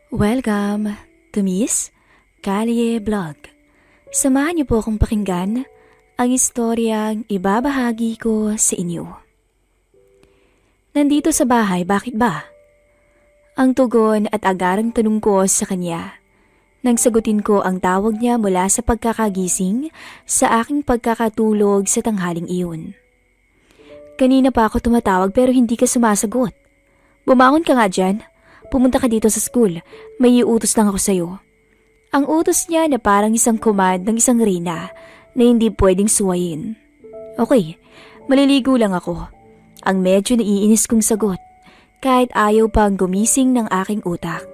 Welcome to Miss Kalye Vlog. Samahan niyo po akong pakinggan ang istoryang ibabahagi ko sa inyo. Nandito sa bahay, bakit ba? Ang tugon at agarang tanong ko sa kanya. Nang sagutin ko ang tawag niya mula sa pagkakagising sa aking pagkakatulog sa tanghaling iyon. Kanina pa ako tumatawag pero hindi ka sumasagot. Bumangon ka nga dyan. Pumunta ka dito sa school. May iutos lang ako sa'yo. Ang utos niya na parang isang command ng isang reyna na hindi pwedeng suwayin. Okay, maliligo lang ako. Ang medyo naiinis kong sagot kahit ayaw pang gumising ng aking utak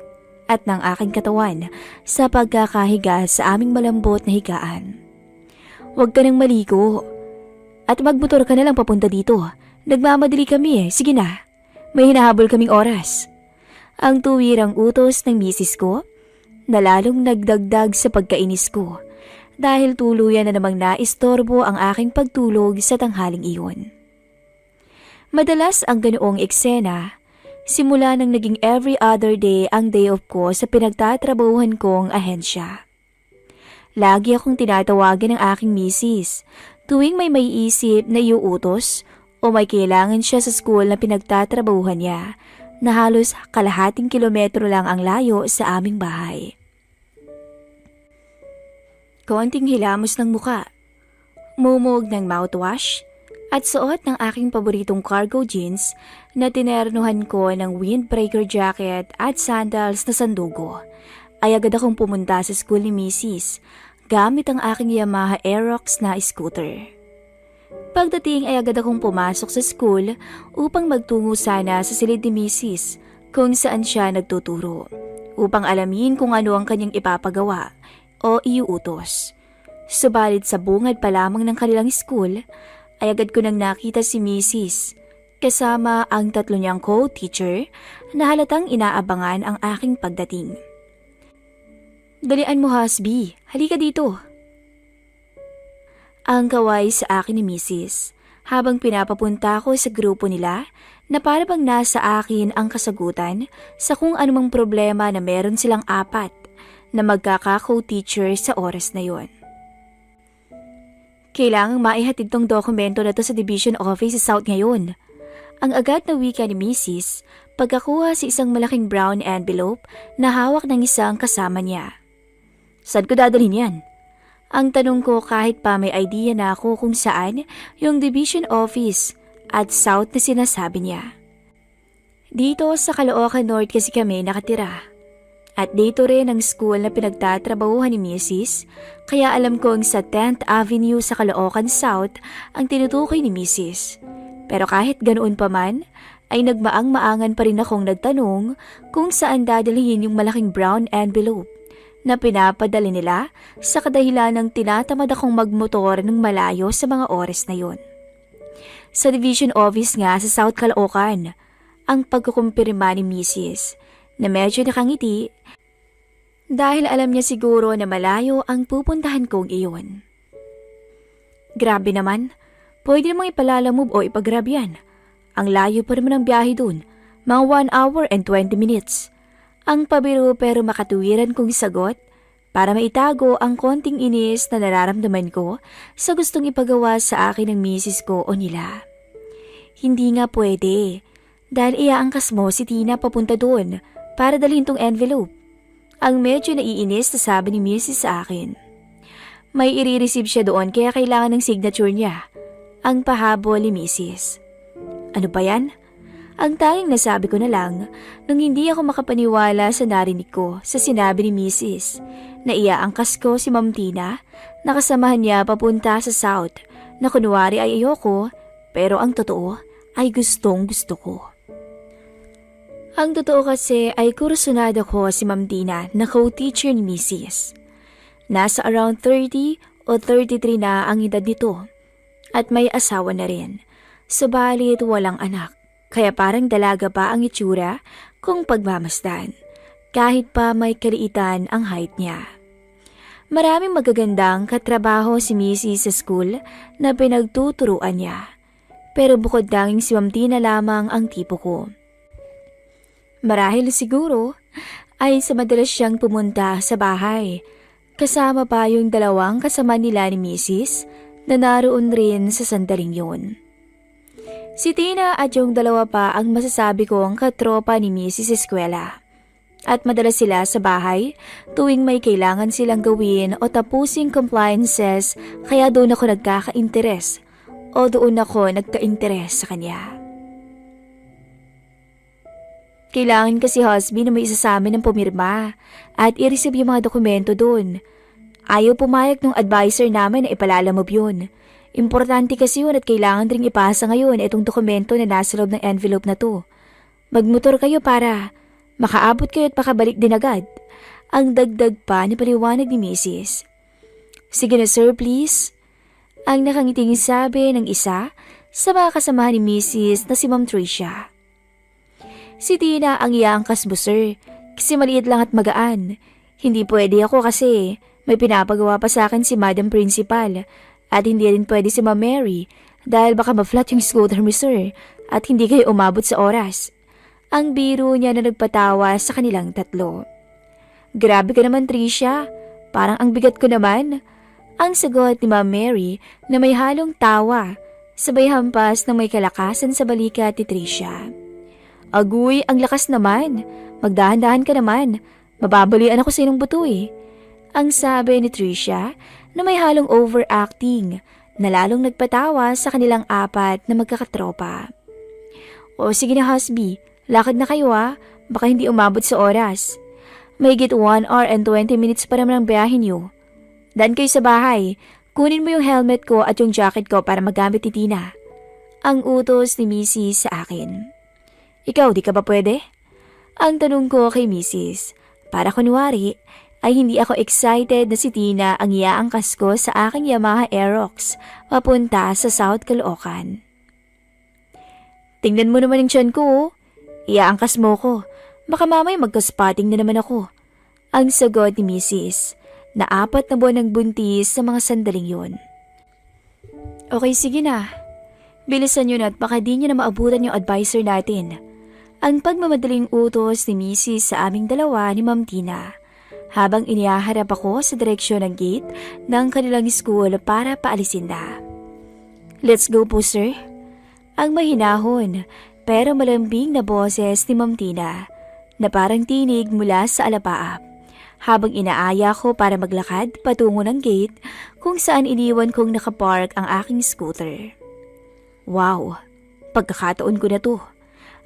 at ng aking katawan sa pagkakahiga sa aming malambot na higaan. Huwag ka nang maligo at magmotor ka na lang papunta dito. Nagmamadali kami Sige na, may hinahabol kaming oras. Ang tuwirang utos ng misis ko na lalong nagdagdag sa pagkainis ko dahil tuluyan na namang naistorbo ang aking pagtulog sa tanghaling iyon. Madalas ang ganoong eksena simula nang naging every other day ang day off ko sa pinagtatrabahuhan kong ahensya. Lagi akong tinatawagan ng aking misis tuwing may maiisip na iuutos o may kailangan siya sa school na pinagtatrabahuhan niya na halos kalahating kilometro lang ang layo sa aming bahay. Konting hilamos ng muka, mumog ng mouthwash, at suot ng aking paboritong cargo jeans na tinernuhan ko ng windbreaker jacket at sandals na sandugo, ay agad akong pumunta sa school ni Mrs. gamit ang aking Yamaha Aerox na scooter. Pagdating ay agad akong pumasok sa school upang magtungo sana sa silid ni Mrs. kung saan siya nagtuturo, upang alamin kung ano ang kanyang ipapagawa o iuutos. Subalit sa bungad pa lamang ng kanilang school, ay agad ko nang nakita si Mrs. kasama ang tatlo niyang co-teacher na halatang inaabangan ang aking pagdating. "Dalian mo, Hasbi. Halika dito." Ang kaway sa akin ni Mrs. habang pinapapunta ko sa grupo nila na para bang nasa akin ang kasagutan sa kung anumang problema na meron silang apat na magkaka-co-teacher sa oras na yon. "Kailangang maihatid tong dokumento na to sa division office sa South ngayon." Ang agad na wika ni Mrs. pagkakuha sa isang malaking brown envelope na hawak ng isang kasama niya. "Saan ko dadalhin yan?" Ang tanong ko kahit pa may idea na ako kung saan yung division office at south na sinasabi niya. Dito sa Caloocan North kasi kami nakatira. At dito rin ang school na pinagtatrabahuhan ni Mrs. Kaya alam kong sa 10th Avenue sa Caloocan South ang tinutukoy ni Mrs. Pero kahit ganoon pa man, ay nagmaang-maangan pa rin akong nagtanong kung saan dadalhin yung malaking brown envelope na pinapadali nila sa kadahilan ng tinatamad akong magmotor ng malayo sa mga oras na yon. Sa division office nga sa South Caloocan, ang pagkukumpirma ni Mrs. na medyo nakangiti dahil alam niya siguro na malayo ang pupuntahan kong iyon. Grabe naman, pwede namang ipalalamove o ipagrab yan. Ang layo pa naman ang biyahe dun, mga 1 hour and 20 minutes. Ang pabiro pero makatuwiran kong sagot para maitago ang konting inis na nararamdaman ko sa gustong ipagawa sa akin ng misis ko o nila. "Hindi nga pwede, dahil iaangkas mo si Tina papunta doon para dalhin tong envelope." Ang medyo naiinis na sabi ni misis sa akin. "May i-receive siya doon kaya kailangan ng signature niya." Ang pahabol ni misis. "Ano ba yan?" Ang tanging nasabi ko na lang nung hindi ako makapaniwala sa narinig ko sa sinabi ni Mrs. na iaangkas ko si Ma'am Tina na kasamahan niya papunta sa South na kunwari ay ayoko pero ang totoo ay gustong gusto ko. Ang totoo kasi ay kursunada ko si Ma'am Tina na co-teacher ni Mrs. Nasa around 30 o 33 na ang edad nito at may asawa na rin, subalit walang anak. Kaya parang dalaga pa ang itsura kung pagmamasdan, kahit pa may kaliitan ang height niya. Maraming magagandang katrabaho si Missy sa school na pinagtuturuan niya. Pero bukod tanging si Ma'am Tina lamang ang tipo ko. Marahil siguro ay sa madalas siyang pumunta sa bahay. Kasama pa yung dalawang kasama nila ni Mrs. na naroon rin sa sandaling yun. Si Tina at yung dalawa pa ang masasabi kong katropa ni Mrs. Eskwela. At madalas sila sa bahay tuwing may kailangan silang gawin o tapusing compliances, kaya doon ako nagkaka-interes o doon ako nagka-interes sa kanya. Kailangan kasi husband na may isa sa amin ng pumirma at i-receive yung mga dokumento doon. Ayaw pumayag ng advisor namin na ipalalamove yun. Importante kasi yun at kailangan ring ipasa ngayon itong dokumento na nasa loob ng envelope na to. Magmotor kayo para makaabot kayo at pakabalik din agad. Ang dagdag pa ni paliwanag ni Mrs. Sige na sir, please. Ang nakangiting sabi ng isa sa mga kasamahan ni Mrs. na si Ma'am Tricia. Si Tina ang iangkas buser kasi maliit lang at magaan. Hindi pwede ako kasi may pinapagawa pa sa akin si Madam Principal at hindi rin pwede si Ma'am Mary dahil baka ma-flat yung scooter mo sir at hindi kayo umabot sa oras. Ang biro niya na nagpatawa sa kanilang tatlo. Grabe ka naman Tricia, parang ang bigat ko naman. Ang sagot ni Ma'am Mary na may halong tawa, sabay hampas ng may kalakasan sa balikat ni Tricia. Aguy, ang lakas naman. Magdahan-dahan ka naman. Mababalian ako sa inong buto eh. Ang sabi ni Tricia na may halong overacting na lalong nagpatawa sa kanilang apat na magkakatropa. O sige na husby, lakad na kayo baka hindi umabot sa oras. Mahigit 1 hour and 20 minutes pa naman ang biyahe niyo. Daan kayo sa bahay, kunin mo yung helmet ko at yung jacket ko para magamit ni Tina. Ang utos ni Mrs. sa akin. Ikaw, di ka ba pwede? Ang tanong ko kay Mrs. Para kunwari, ay hindi ako excited na si Tina ang iaangkas ko sa aking Yamaha Aerox papunta sa South Caloocan. Tingnan mo naman yung tiyan ko. Iaangkas mo ko. Baka mamay magka-spotting na naman ako. Ang sagot ni Mrs. na 4 na buwan ng buntis sa mga sandaling yun. Okay, sige na. Bilisan nyo na at baka di nyo na maabutan yung advisor natin. Ang pagmamadaling utos ni Mrs. sa aming dalawa ni Ma'am Tina habang inihaharap ako sa direksyon ng gate ng kanilang school para paalisin na. Let's go po sir. Ang mahinahon pero malambing na boses ni Ma'am Tina na parang tinig mula sa alapaap habang inaaya ko para maglakad patungo ng gate kung saan iniwan kong nakapark ang aking scooter. Wow, pagkakataon ko na to.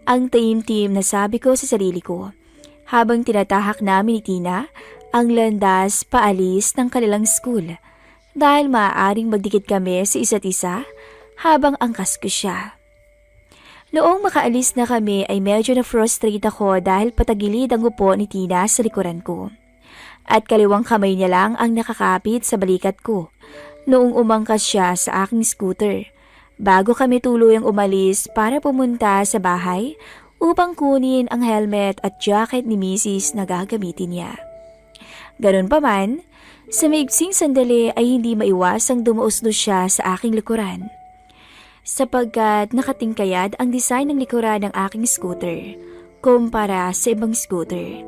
Ang taimtim na sabi ko sa sarili ko habang tinatahak namin ni Tina ang landas paalis ng kanilang school dahil maaaring magdikit kami sa isa't isa habang angkas ko siya. Noong makaalis na kami ay medyo na-frustrate ako dahil patagilid ang upo ni Tina sa likuran ko. At kaliwang kamay niya lang ang nakakapit sa balikat ko noong umangkas siya sa aking scooter. Bago kami tuluyang umalis para pumunta sa bahay upang kunin ang helmet at jacket ni Mrs. na gagamitin niya. Ganun pa man, sa maigsing sandali ay hindi maiwasang dumuusdo siya sa aking likuran. Sapagkat nakatingkayad ang design ng likuran ng aking scooter kumpara sa ibang scooter.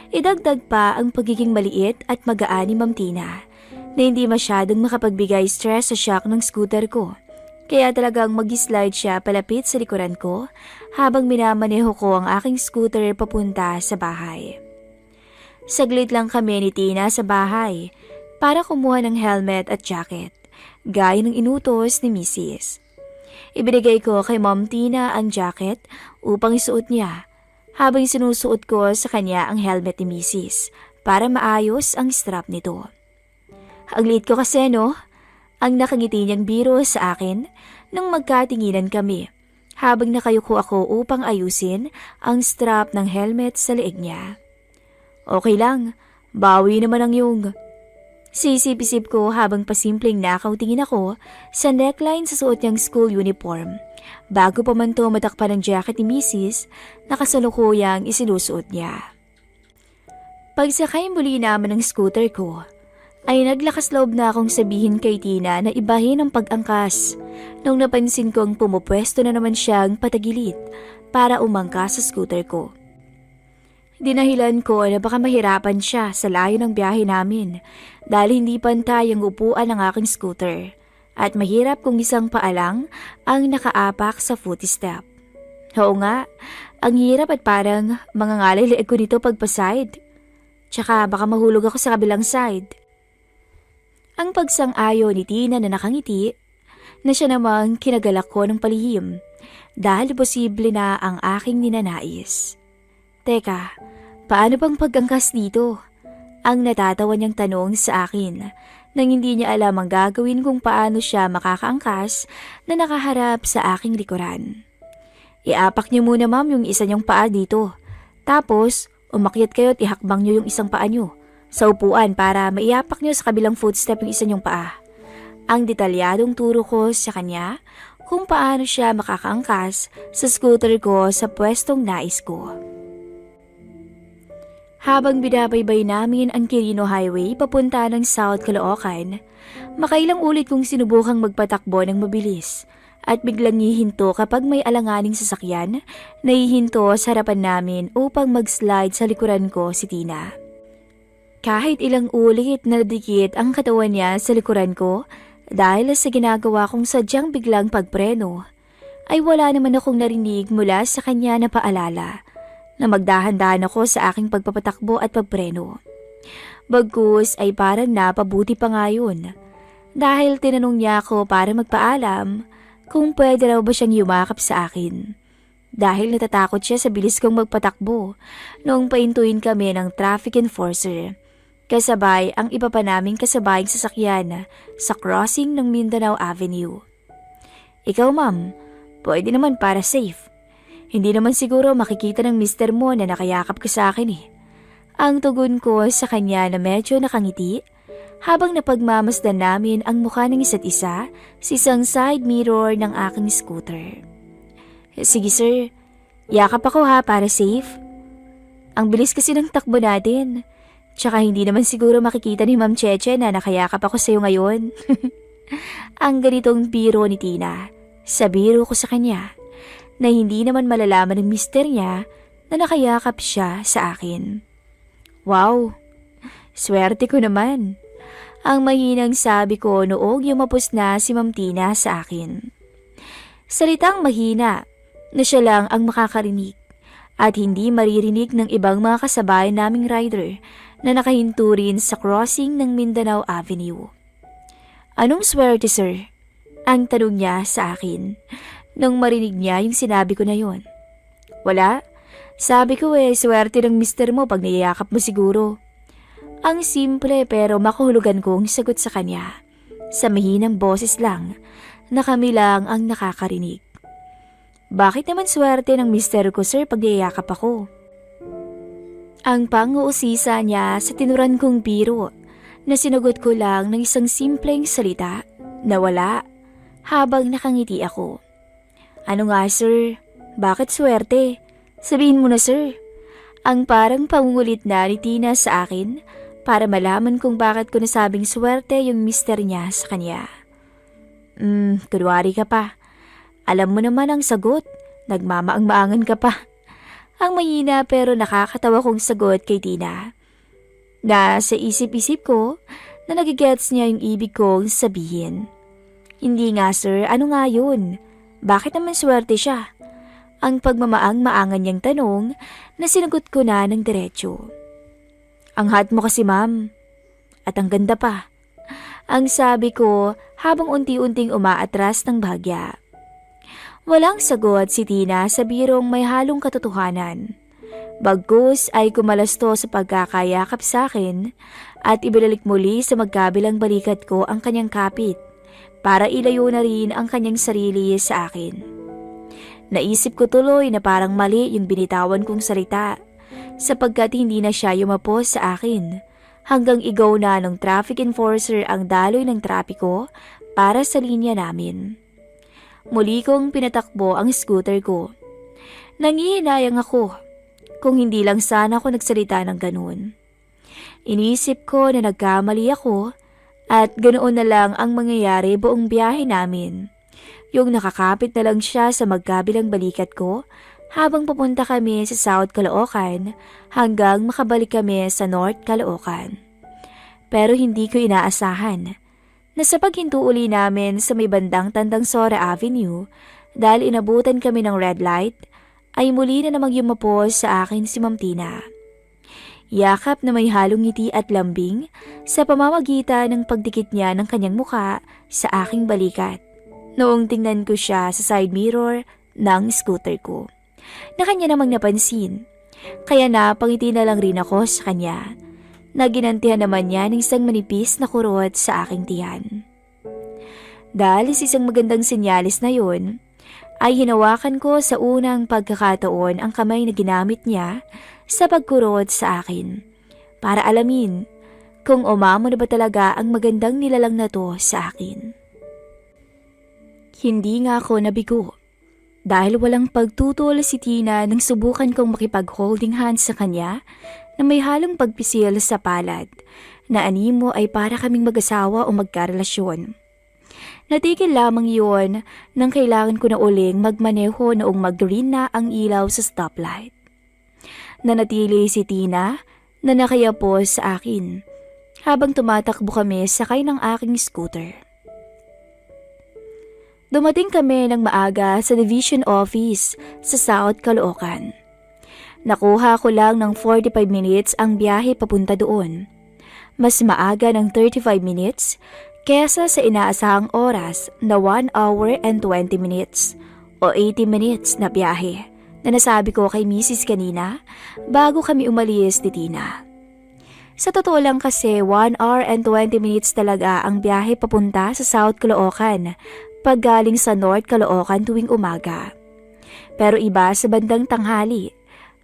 Idagdag pa ang pagiging maliit at magaan ni Ma'am Tina na hindi masyadong makapagbigay stress sa shock ng scooter ko. Kaya talagang mag-slide siya palapit sa likuran ko habang minamaneho ko ang aking scooter papunta sa bahay. Saglit lang kami ni Tina sa bahay para kumuha ng helmet at jacket, gaya ng inutos ni Mrs. Ibinigay ko kay Ma'am Tina ang jacket upang isuot niya habang sinusuot ko sa kanya ang helmet ni Mrs. para maayos ang strap nito. Ang liit ko kasi no? Ang nakangiti niyang biro sa akin nang magkatinginan kami habang nakayuko ako upang ayusin ang strap ng helmet sa leeg niya. Okay lang, bawi naman ang yung. Sisip-isip ko habang pasimpleng nakautingin ako sa neckline sa suot niyang school uniform bago pa man to matakpan ng jacket ni Mrs. na kasalukuyang isinusuot niya. Pagsakay muli naman ng scooter ko, ay naglakas loob na akong sabihin kay Tina na ibahin ang pag-angkas nung napansin kong pumupwesto na naman siyang patagilid para umangkas sa scooter ko. Dinahilan ko na baka mahirapan siya sa layo ng biyahe namin dahil hindi pantay ang upuan ng aking scooter at mahirap kung isang paa lang ang nakaapak sa footstep. Oo nga, ang hirap at parang mangangalay leeg ko nito pagpa-side. Tsaka baka mahulog ako sa kabilang side. Ang pagsang-ayo ni Tina na nakangiti na siya namang kinagalak ko ng palihim dahil posible na ang aking ninanais. Teka, paano bang pag-angkas dito? Ang natatawa niyang tanong sa akin nang hindi niya alam ang gagawin kung paano siya makakaangkas na nakaharap sa aking likuran. Iapak niyo muna ma'am yung isa niyong paa dito. Tapos, umakyat kayo at ihakbang niyo yung isang paa niyo sa upuan para maiapak niyo sa kabilang footstep yung isa niyong paa. Ang detalyadong turo ko sa kanya kung paano siya makakaangkas sa scooter ko sa pwestong nais ko. Habang binabaybay namin ang Quirino Highway papunta ng South Caloocan, makailang ulit kong sinubukang magpatakbo ng mabilis at biglang hihinto kapag may alanganing sasakyan na hihinto sa harapan namin upang mag-slide sa likuran ko si Tina. Kahit ilang ulit na dikit ang katawan niya sa likuran ko dahil sa ginagawa kong sadyang biglang pagpreno, ay wala naman akong narinig mula sa kanya na paalala na magdahan-dahan ako sa aking pagpapatakbo at pagpreno. Bagkus ay parang napabuti pa nga yun dahil tinanong niya ako para magpaalam kung pwede raw ba siyang yumakap sa akin. Dahil natatakot siya sa bilis kong magpatakbo noong paintuin kami ng traffic enforcer. Kasabay ang iba pa naming kasabayang sasakyan sa crossing ng Mindanao Avenue. Ikaw ma'am, pwede naman para safe. Hindi naman siguro makikita ng mister mo na nakayakap ka sa akin eh. Ang tugon ko sa kanya na medyo nakangiti habang napagmamasdan namin ang mukha ng isa't isa sa isang side mirror ng aking scooter. Sige sir, yakap ako ha para safe. Ang bilis kasi ng takbo natin. Tsaka hindi naman siguro makikita ni Ma'am Cheche na nakayakap ako sa'yo ngayon. Ang ganitong biro ni Tina, sa biro ko sa kanya, na hindi naman malalaman ng mister niya na nakayakap siya sa akin. Wow, swerte ko naman. Ang mahinang sabi ko noong yumapos na si Ma'am Tina sa akin. Salitang mahina na siya lang ang makakarinig at hindi maririnig ng ibang mga kasabay naming rider na nakahinto rin sa crossing ng Mindanao Avenue. Anong swerte sir? Ang tanong niya sa akin nung marinig niya yung sinabi ko na yon. Wala, sabi ko swerte ng mister mo pag niyayakap mo siguro. Ang simple pero makahulugan kong sagot sa kanya. Sa mahinang boses lang na kami lang ang nakakarinig. Bakit naman swerte ng mister ko sir pag niyayakap ako? Ang pang-uusisa niya sa tinuran kong biro na sinagot ko lang ng isang simpleng salita na wala habang nakangiti ako. Ano nga sir? Bakit swerte? Sabihin mo na sir. Ang parang pangungulit na ni Tina sa akin para malaman kung bakit ko nasabing swerte yung mister niya sa kanya. Kunwari ka pa. Alam mo naman ang sagot. Nagmamaang-maangan ka pa. Ang mahina pero nakakatawa kong sagot kay Tina. Na sa isip-isip ko na nagigets niya yung ibig kong sabihin. Hindi nga sir, ano nga yun? Bakit naman swerte siya? Ang pagmamaang-maangan niyang tanong na sinagot ko na ng diretsyo. Ang hot mo kasi ma'am. At ang ganda pa. Ang sabi ko habang unti-unting umaatras ng bahagya. Walang sagot si Tina sa birong may halong katotohanan. Bagkus ay kumalasto sa pagkakayakap sa akin at ibinalik muli sa magkabilang balikat ko ang kanyang kapit para ilayo na rin ang kanyang sarili sa akin. Naisip ko tuloy na parang mali yung binitawan kong salita sapagkat hindi na siya yumapos sa akin hanggang igaw na ng traffic enforcer ang daloy ng trapiko para sa linya namin. Muli kong pinatakbo ang scooter ko. Nangihinayang ako kung hindi lang sana ako nagsalita ng ganun. Inisip ko na nagkamali ako at ganoon na lang ang mangyayari buong biyahe namin. Yung nakakapit na lang siya sa magkabilang balikat ko habang pupunta kami sa South Caloocan hanggang makabalik kami sa North Caloocan. Pero hindi ko inaasahan na sa paghinto uli namin sa may bandang Tandang Sora Avenue dahil inabutan kami ng red light ay muli na namang yumapos sa akin si Ma'am Tina. Yakap na may halong ngiti at lambing sa pamamagitan ng pagdikit niya ng kanyang muka sa aking balikat. Noong tingnan ko siya sa side mirror ng scooter ko, na kanya namang napansin. Kaya napangiti na lang rin ako sa kanya, na ginantihan naman niya ng isang manipis na kurot sa aking tiyan. Dahil sa isang magandang senyalis na yun, ay hinawakan ko sa unang pagkakataon ang kamay na ginamit niya sa pagkurot sa akin para alamin kung umamo na ba talaga ang magandang nilalang na to sa akin. Hindi nga ako nabigo dahil walang pagtutol si Tina nang subukan kong makipag-holding hands sa kanya na may halong pagpisil sa palad na animo ay para kaming mag-asawa o magkarelasyon. Natigil lamang yun nang kailangan ko na uling magmaneho noong mag-green na ang ilaw sa stoplight. Nanatili si Tina na nakayapos sa akin habang tumatakbo kami sakay ng aking scooter. Dumating kami ng maaga sa division office sa South Caloocan. Nakuha ko lang ng 45 minutes ang biyahe papunta doon. Mas maaga ng 35 minutes kesa sa inaasahang oras na 1 hour and 20 minutes o 80 minutes na biyahe na nasabi ko kay Mrs. kanina bago kami umalis ni Tina. Sa totoo lang kasi 1 hour and 20 minutes talaga ang biyahe papunta sa South Caloocan pag galing sa North Caloocan tuwing umaga. Pero iba sa bandang tanghali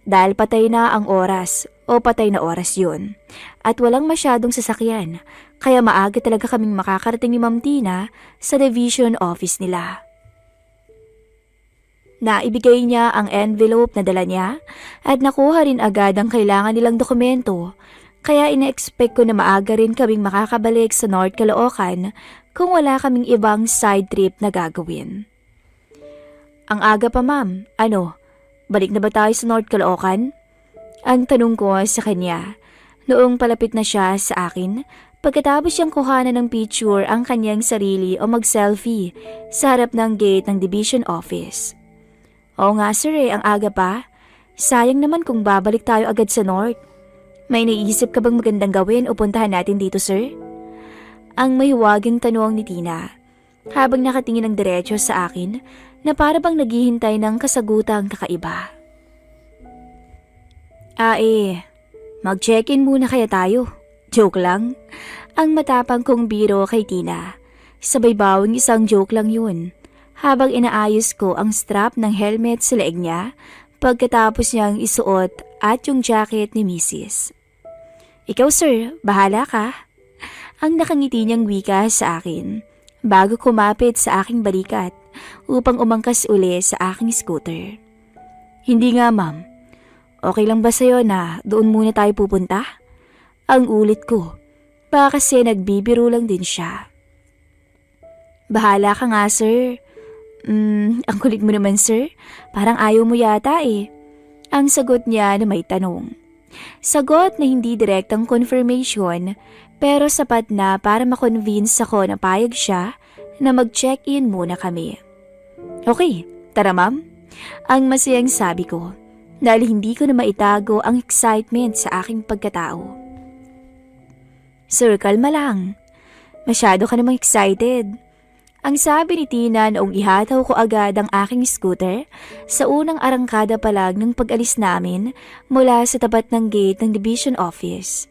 dahil patay na ang oras o patay na oras yun at walang masyadong sasakyan. Kaya maaga talaga kaming makakarating ni Ma'am Tina sa division office nila. Naibigay niya ang envelope na dala niya at nakuha rin agad ang kailangan nilang dokumento. Kaya ina-expect ko na maaga rin kaming makakabalik sa North Caloocan kung wala kaming ibang side trip na gagawin. Ang aga pa ma'am, balik na ba tayo sa North Caloocan? Ang tanong ko sa kanya noong palapit na siya sa akin. Pagkatapos siyang kuhanan ng picture ang kanyang sarili o mag-selfie sa harap ng gate ng division office. Oo nga sir ang aga pa. Sayang naman kung babalik tayo agad sa North. May naisip ka bang magandang gawin o puntahan natin dito sir? Ang mahiwagang tanong ni Tina habang nakatingin ng diretso sa akin na para bang naghihintay ng kasagutang kakaiba. Mag-check-in muna kaya tayo. Joke lang. Ang matapang kong biro kay Tina. Sabay bawing isang joke lang yun. Habang inaayos ko ang strap ng helmet sa leeg niya pagkatapos niyang isuot at yung jacket ni Mrs. Ikaw sir, bahala ka. Ang nakangiti niyang wika sa akin bago kumapit sa aking balikat upang umangkas uli sa aking scooter. Hindi nga ma'am. Okay lang ba sa'yo na doon muna tayo pupunta? Ang ulit ko, baka kasi nagbibiro lang din siya. Bahala ka nga sir. Ang kulit mo naman sir, parang ayaw mo yata eh. Ang sagot niya na may tanong. Sagot na hindi direktang confirmation pero sapat na para makonvince ako na payag siya na mag-check-in muna kami. Okay, tara ma'am. Ang masayang sabi ko dahil hindi ko na maitago ang excitement sa aking pagkatao. Sir, kalma lang. Masyado ka namang excited. Ang sabi ni Tina noong ihataw ko agad ang aking scooter sa unang arangkada pa lang ng pag-alis namin mula sa tapat ng gate ng division office.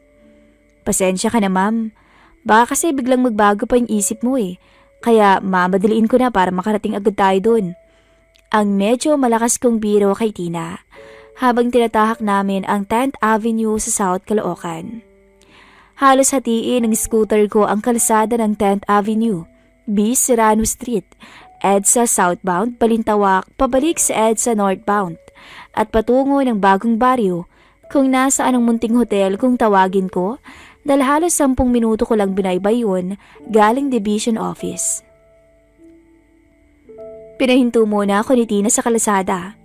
Pasensya ka na ma'am. Baka kasi biglang magbago pa yung isip mo eh. Kaya mamadaliin ko na para makarating agad tayo dun. Ang medyo malakas kong biro kay Tina habang tinatahak namin ang 10th Avenue sa South Caloocan. Halos hatiin ng scooter ko ang kalsada ng 10th Avenue, B. Serrano Street, EDSA southbound, Balintawak, pabalik sa EDSA northbound, at patungo ng bagong baryo, kung nasaan ang munting hotel kung tawagin ko dahil halos 10 minuto ko lang binaybay yun galing division office. Pinahinto muna ako ni Tina sa kalsada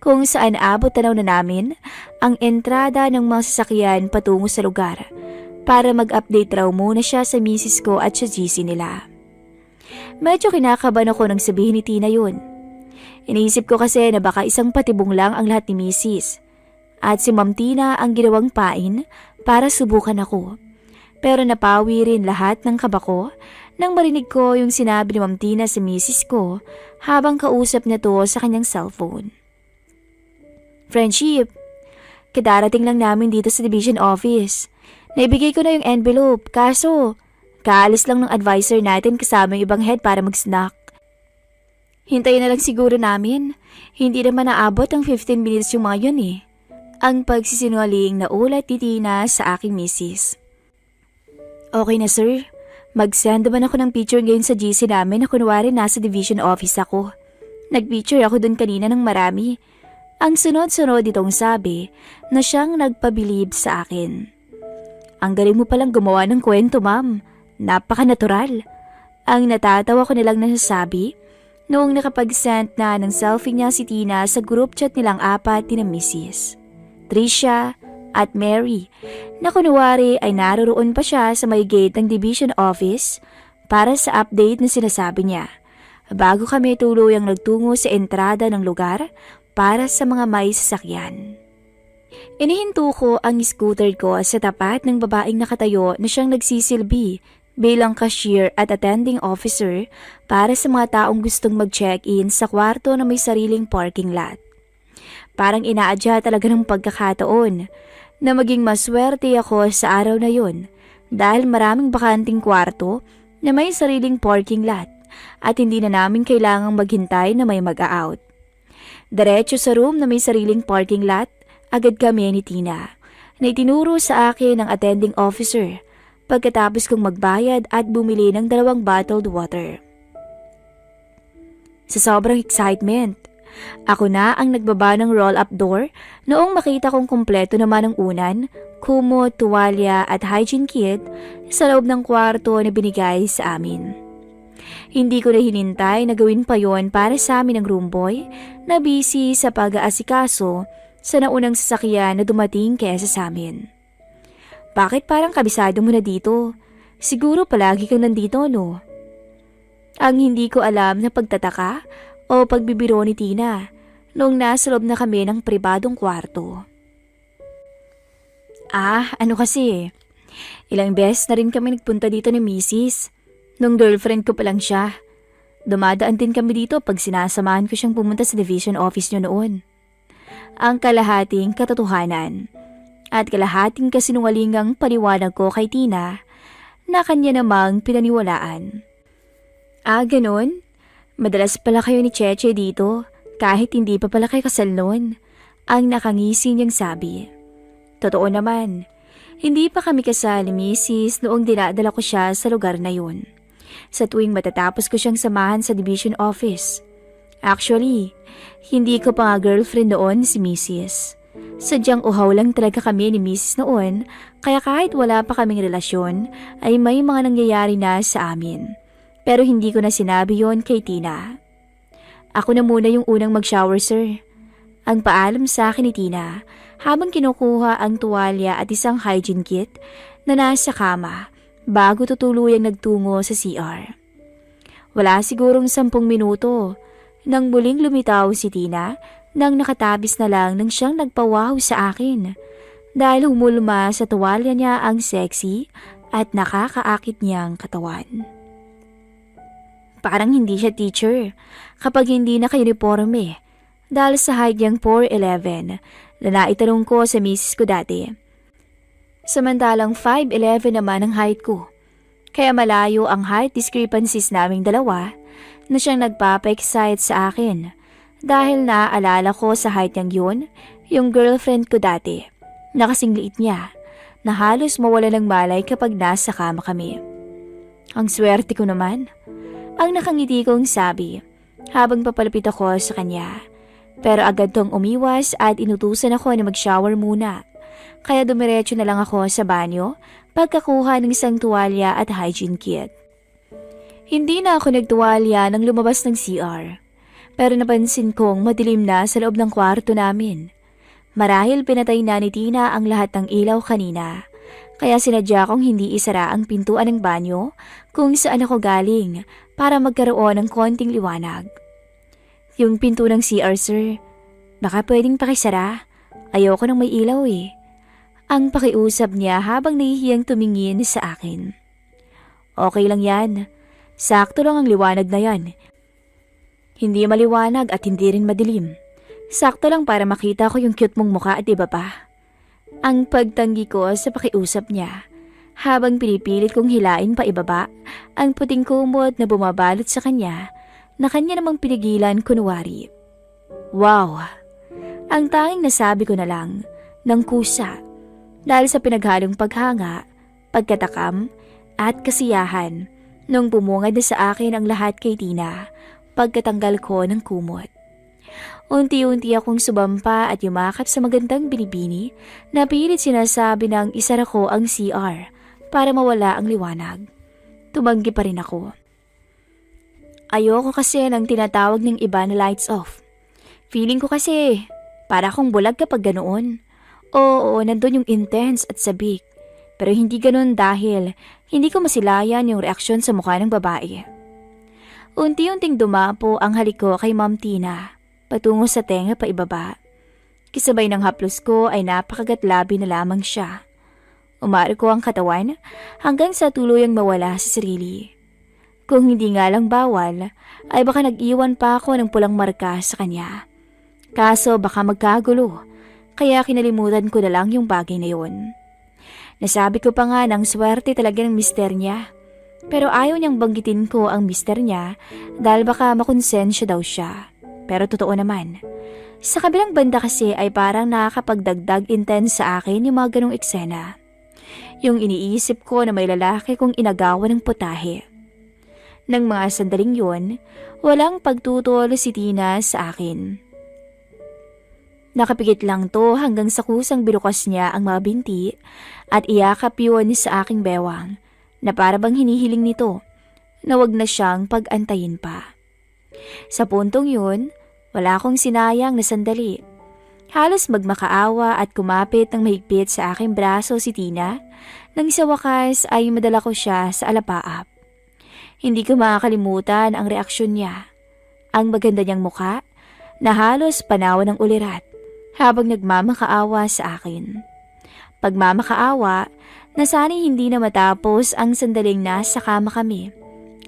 kung saan abot tanaw na namin ang entrada ng mga sasakyan patungo sa lugar para mag-update raw muna siya sa misis ko at sa GC nila. Medyo kinakabahan ako nang sabihin ni Tina yun. Iniisip ko kasi na baka isang patibong lang ang lahat ni misis at si Ma'am Tina ang ginawang pain para subukan ako. Pero napawi rin lahat ng kaba ko nang marinig ko yung sinabi ni Ma'am Tina sa misis ko habang kausap niya to sa kanyang cellphone. Friendship, kadarating lang namin dito sa division office. Naibigay ko na yung envelope, kaso kaalis lang ng advisor natin kasama yung ibang head para mag-snack. Hintayin na lang siguro namin. Hindi naman naabot ang 15 minutes yung mga yun eh. Ang pagsisinungaling na ulat ni Tina sa aking misis. Okay na sir. Mag-send naman ako ng picture ngayon sa GC namin na kunwari nasa division office ako. Nag-picture ako dun kanina ng marami. Ang sunod-sunod itong sabi na siyang nagpabilib sa akin. Ang galing mo palang gumawa ng kwento, ma'am. Napaka-natural. Ang natatawa ko nilang nasasabi noong nakapag-send na ng selfie niya si Tina sa group chat nilang apat ni na Mrs. Tricia at Mary na kunwari ay naroroon pa siya sa may gate ng division office para sa update na sinasabi niya bago kami tuluyang nagtungo sa entrada ng lugar para sa mga may sasakyan. Inihinto ko ang scooter ko sa tapat ng babaeng nakatayo na siyang nagsisilbi bilang cashier at attending officer para sa mga taong gustong mag-check-in sa kwarto na may sariling parking lot. Parang inaadya talaga ng pagkakataon na maging maswerte ako sa araw na yun dahil maraming bakanting kwarto na may sariling parking lot at hindi na namin kailangang maghintay na may mag-a-out. Diretso sa room na may sariling parking lot, agad kami ni Tina na itinuro sa akin ng attending officer pagkatapos kong magbayad at bumili ng 2 bottled water. Sa sobrang excitement, ako na ang nagbaba ng roll-up door noong makita kong kumpleto naman ang unan, kumot, tuwalya at hygiene kit sa loob ng kwarto na binigay sa amin. Hindi ko na hinintay na gawin pa yon para sa amin ng room boy na busy sa pag-aasikaso sa naunang sasakyan na dumating kaysa sa amin. Bakit parang kabisado mo na dito? Siguro palagi kang nandito, no? Ang hindi ko alam na pagtataka o pagbibiro ni Tina noong nasa loob na kami ng pribadong kwarto. Ano kasi, ilang beses na rin kami nagpunta dito ni Mrs. Nung girlfriend ko pa lang siya. Dumadaan din kami dito pag sinasamahan ko siyang pumunta sa division office niyo noon. Ang kalahating katotohanan at kalahating kasinungalingang paliwanag ko kay Tina na kanya namang pinaniwalaan. Ganon? Madalas pala kayo ni Cheche dito kahit hindi pa pala kayo kasal noon, ang nakangisi niyang sabi. Totoo naman, hindi pa kami kasal ni Mrs. noong dinadala ko siya sa lugar na yun. Sa tuwing matatapos ko siyang samahan sa division office. Actually, hindi ko pa nga girlfriend noon si Mrs. Sadyang uhaw lang talaga kami ni Mrs. noon, kaya kahit wala pa kaming relasyon, ay may mga nangyayari na sa amin. Pero hindi ko na sinabi yon kay Tina. Ako na muna yung unang mag-shower, sir. Ang paalam sa akin ni Tina habang kinukuha ang tuwalya at isang hygiene kit na nasa kama bago tutuluyang nagtungo sa CR. Wala sigurong 10 minuto nang muling lumitaw si Tina nang nakatabis na lang nang siyang nagpawaw sa akin dahil humulma sa tuwalya niya ang sexy at nakakaakit niyang katawan. Parang hindi siya teacher kapag hindi naka-uniforme dahil sa height niyang 4'11" na naitanong ko sa misis ko dati. Samantalang 5'11" naman ang height ko. Kaya malayo ang height discrepancies naming dalawa na siyang nagpapa-excite sa akin dahil naaalala ko sa height niyang yun yung girlfriend ko dati na kasing liit niya na halos mawala ng malay kapag nasa kama kami. Ang swerte ko naman. Ang nakangiti kong sabi habang papalapit ako sa kanya Pero agad tong umiwas at inutusan ako na mag-shower muna. Kaya dumiretso na lang ako sa banyo pagkakuha ng isang tuwalya at hygiene kit. Hindi na ako nagtuwalya nang lumabas ng CR. Pero napansin kong madilim na sa loob ng kwarto namin. Marahil pinatay na ni Tina ang lahat ng ilaw kanina. Kaya sinadya kong hindi isara ang pintuan ng banyo kung saan ako galing para magkaroon ng konting liwanag. Yung pinto ng CR, sir, baka pwedeng pakisara. Ayoko nang may ilaw eh. Ang pakiusap niya habang nahihiyang tumingin sa akin. Okay lang yan. Sakto lang ang liwanag na yan. Hindi maliwanag at hindi rin madilim. Sakto lang para makita ko yung cute mong mukha at iba pa. Ang pagtanggi ko sa pakiusap niya habang pinipilit kong hilain pa ibaba ang puting kumot na bumabalot sa kanya na kanya namang pinigilan kunwari. Wow! Ang tanging nasabi ko na lang ng kusa. Dahil sa pinaghalong paghanga, pagkatakam, at kasiyahan nung bumungad na sa akin ang lahat kay Tina pagkatanggal ko ng kumot. Unti-unti akong sumampa at yumakap sa magandang binibini na pilit sinasabi ng isara ko ang CR para mawala ang liwanag. Tumanggi pa rin ako. Ayoko kasi ng tinatawag ng iba na lights off. Feeling ko kasi para akong bulag kapag ganoon. Oo, nandun yung intense at sabik. Pero hindi ganun dahil hindi ko masilayan yung reaksyon sa mukha ng babae. Unti-unting dumapo ang halik ko kay Ma'am Tina, patungo sa tenga pa ibaba. Kisabay ng haplos ko ay napakagatlabi na lamang siya. Umari ko ang katawan hanggang sa tuluyang mawala sa sarili. Kung hindi nga lang bawal, ay baka nag-iwan pa ako ng pulang marka sa kanya. Kaso baka magkagulo. Kaya kinalimutan ko na lang yung bagay na yun. Nasabi ko pa nga ng swerte talaga ng mister niya. Pero ayaw niyang banggitin ko ang mister niya dahil baka makonsensya daw siya. Pero totoo naman. Sa kabilang banda kasi ay parang nakakapagdagdag intense sa akin yung mga ganong eksena. Yung iniisip ko na may lalaki kong inagawan ng putahe. Nang mga sandaling yun, walang pagtutol si Tina sa akin. Nakapikit lang to hanggang sa kusang binukas niya ang mga binti at iyakap yun sa aking bewang na parabang hinihiling nito na wag na siyang pag-antayin pa. Sa puntong yun, wala akong sinayang na sandali. Halos magmakaawa at kumapit ng mahigpit sa aking braso si Tina nang sa wakas ay madala ko siya sa alapaap. Hindi ko makakalimutan ang reaksyon niya. Ang maganda niyang mukha na halos panaw ng ulirat habang nagmamakaawa sa akin. Pagmamakaawa, nasanay hindi na matapos ang sandaling nasa kama kami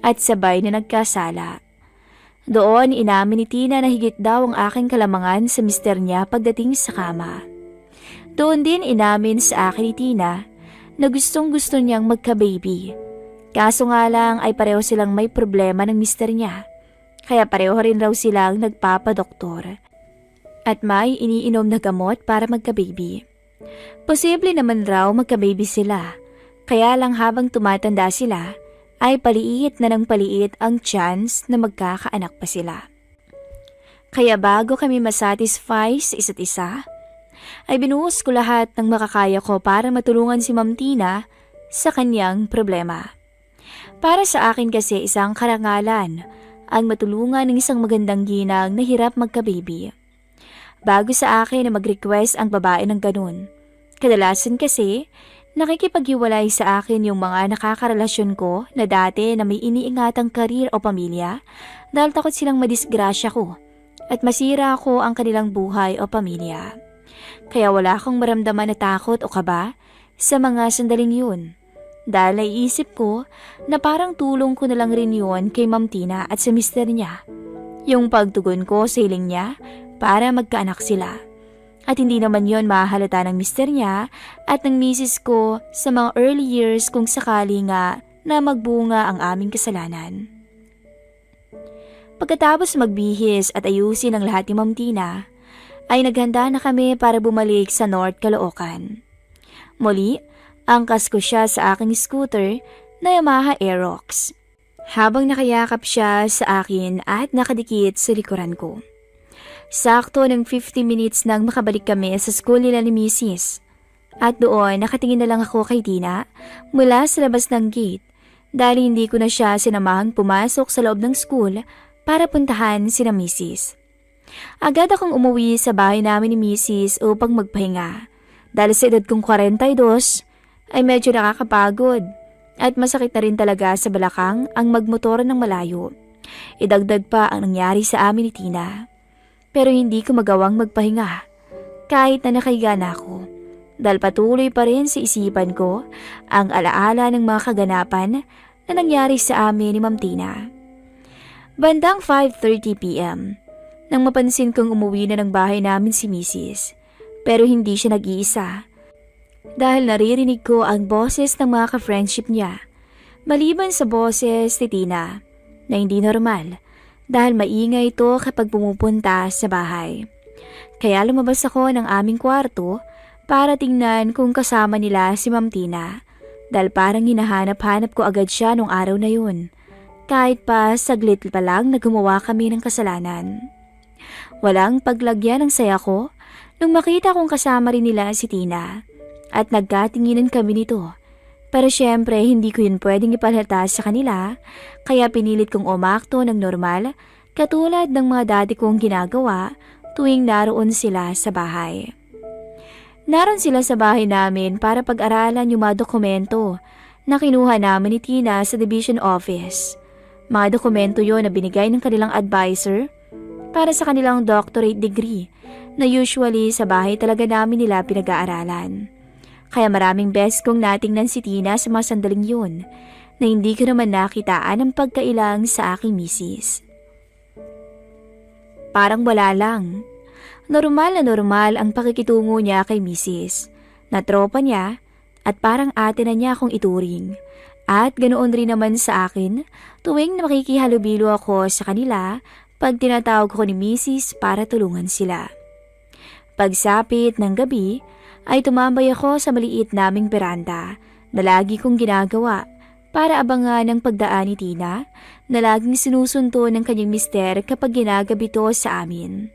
at sabay na nagkasala. Doon inamin ni Tina na higit daw ang aking kalamangan sa mister niya pagdating sa kama. Doon din inamin sa akin ni Tina na gustong-gusto niyang magka-baby. Kaso nga lang ay pareho silang may problema ng mister niya. Kaya pareho rin raw silang nagpapadoktor. At may iniinom na gamot para magka-baby. Posible naman raw magka-baby sila. Kaya lang habang tumatanda sila, ay paliit na ng paliit ang chance na magkakaanak pa sila. Kaya bago kami masatisfy sa isa't isa, ay binuhos ko lahat ng makakaya ko para matulungan si Ma'am Tina sa kanyang problema. Para sa akin kasi isang karangalan ang matulungan ng isang magandang ginang na hirap magka-baby. Bago sa akin na mag-request ang babae ng ganun. Kadalasan kasi, nakikipaghiwalay sa akin yung mga nakakarelasyon ko na dati na may iniingatang karir o pamilya dahil takot silang madisgrasya ko at masira ako ang kanilang buhay o pamilya. Kaya wala akong maramdaman na takot o kaba sa mga sandaling yun. Dahil naiisip ko na parang tulong ko na lang rin yun kay Ma'am Tina at sa mister niya. Yung pagtugon ko sa hiling niya para magkaanak sila. At hindi naman yon mahalata ng mister niya at ng misis ko sa mga early years kung sakali nga na magbunga ang aming kasalanan. Pagkatapos magbihis at ayusin ang lahat ni Ma'am Tina, ay naghanda na kami para bumalik sa North Caloocan. Muli, angkas ko siya sa aking scooter na Yamaha Aerox, habang nakayakap siya sa akin at nakadikit sa likuran ko. Sakto ng 50 minutes nang makabalik kami sa school nila ni Mrs. At doon nakatingin na lang ako kay Tina mula sa labas ng gate dahil hindi ko na siya sinamahang pumasok sa loob ng school para puntahan sina Mrs. Agad akong umuwi sa bahay namin ni Mrs. upang magpahinga dahil sa edad kong 42 ay medyo nakakapagod at masakit na rin talaga sa balakang ang magmotor ng malayo. Idagdag pa ang nangyari sa amin ni Tina. Pero hindi ko magawang magpahinga kahit na nakahiga na ako dahil patuloy pa rin sa isipan ko ang alaala ng mga kaganapan na nangyari sa amin ni Ma'am Tina. Bandang 5:30 p.m. nang mapansin kong umuwi na ng bahay namin si Mrs. Pero hindi siya nag-iisa dahil naririnig ko ang boses ng mga ka-friendship niya maliban sa boses ni Tina na hindi normal dahil maingay ito kapag pumupunta sa bahay. Kaya lumabas ako ng aming kwarto para tingnan kung kasama nila si Ma'am Tina dahil parang hinahanap-hanap ko agad siya nung araw na yun kahit pa saglit pa lang na gumawa kami ng kasalanan. Walang paglagyan ng saya ko nung makita kong kasama rin nila si Tina at nagkatinginan kami nito. Pero syempre hindi ko yun pwedeng ipalata sa kanila kaya pinilit kong umakto ng normal katulad ng mga dati kong ginagawa tuwing naroon sila sa bahay. Naroon sila sa bahay namin para pag-aralan yung mga dokumento na kinuha namin ni Tina sa division office. Mga dokumento yon na binigay ng kanilang advisor para sa kanilang doctorate degree na usually sa bahay talaga namin nila pinag-aaralan. Kaya maraming beses kong natingnan si Tina sa mga sandaling yun na hindi ko naman nakitaan ang pagkailang sa aking misis. Parang wala lang. Normal na normal ang pakikitungo niya kay misis, na tropa niya at parang ate na niya akong ituring. At ganoon rin naman sa akin tuwing makikihalubilo ako sa kanila pag tinatawag ko ni misis para tulungan sila. Pagsapit ng gabi, ay tumambay ako sa maliit naming beranda na lagi kong ginagawa para abangan ang pagdaan ni Tina na laging sinusunto ng kanyang mister kapag ginagabi to sa amin.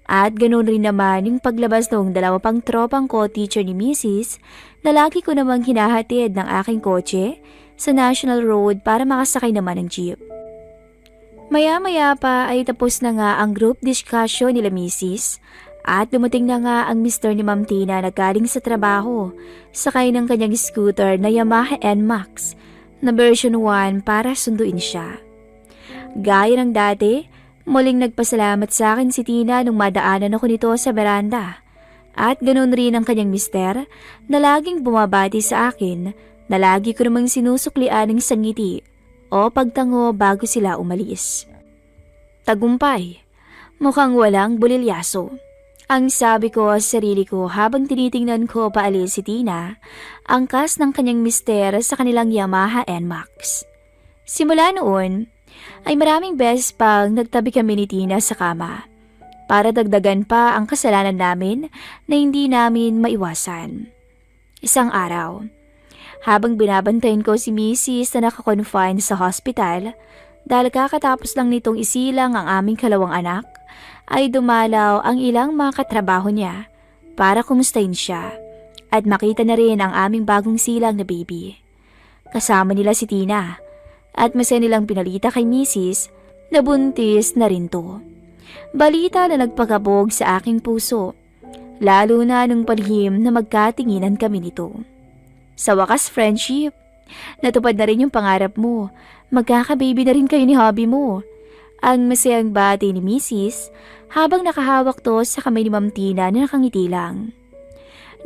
At ganoon rin naman yung paglabas ng dalawa pang tropang co-teacher ni Mrs. na lagi ko namang hinahatid ng aking kotse sa National Road para makasakay naman ng jeep. Maya-maya pa ay tapos na nga ang group discussion nila Mrs. At dumating na nga ang mister ni Ma'am Tina na galing sa trabaho, sakay ng kanyang scooter na Yamaha NMAX na version 1 para sunduin siya. Gaya ng dati, muling nagpasalamat sa akin si Tina nung madaanan ako nito sa beranda. At ganoon rin ang kanyang mister na laging bumabati sa akin na lagi ko namang sinusuklian ng sangiti o pagtango bago sila umalis. Tagumpay, mukhang walang bulilyaso. Ang sabi ko sa sarili ko habang tinitingnan ko paalis si Tina, angkas ng kanyang mister sa kanilang Yamaha NMAX. Simula noon, ay maraming beses pang nagtabi kami ni Tina sa kama para dagdagan pa ang kasalanan namin na hindi namin maiwasan. Isang araw, habang binabantayan ko si Mrs. na nakakonfine sa hospital dahil kakatapos lang nitong isilang ang aming kalawang anak, ay dumalaw ang ilang mga katrabaho niya para kumustahin siya at makita na rin ang aming bagong silang na baby. Kasama nila si Tina at masaya nilang pinalita kay Mrs. na buntis na rin to. Balita na nagpakabog sa aking puso, lalo na nung palihim na magkatinginan kami nito. Sa wakas friendship, natupad na rin yung pangarap mo, magkakababy na rin kayo ni hubby mo. Ang masayang bati ni Mrs. habang nakahawak to sa kamay ni Ma'am Tina na nakangiti lang.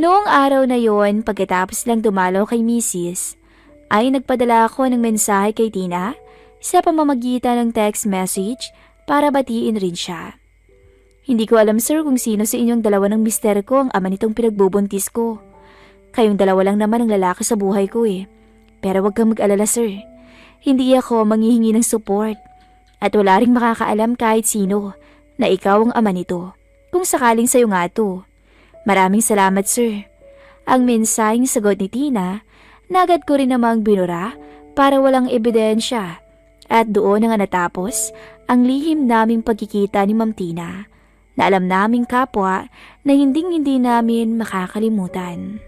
Noong araw na yon, pagkatapos lang dumalaw kay Mrs., ay nagpadala ako ng mensahe kay Tina sa pamamagitan ng text message para batiin rin siya. Hindi ko alam sir kung sino sa inyong dalawa ng mister ko ang ama nitong pinagbubuntis ko. Kayong dalawa lang naman ang lalaki sa buhay ko eh. Pero wag kang mag-alala sir. Hindi ako manghihingi ng support. At wala ring makakaalam kahit sino na ikaw ang ama nito, kung sakaling sa'yo nga to. Maraming salamat sir. Ang mensaheng sagot ni Tina, nagad ko rin namang binura para walang ebidensya. At doon na nga natapos ang lihim naming pagkikita ni Ma'am Tina na alam naming kapwa na hinding-hindi namin makakalimutan.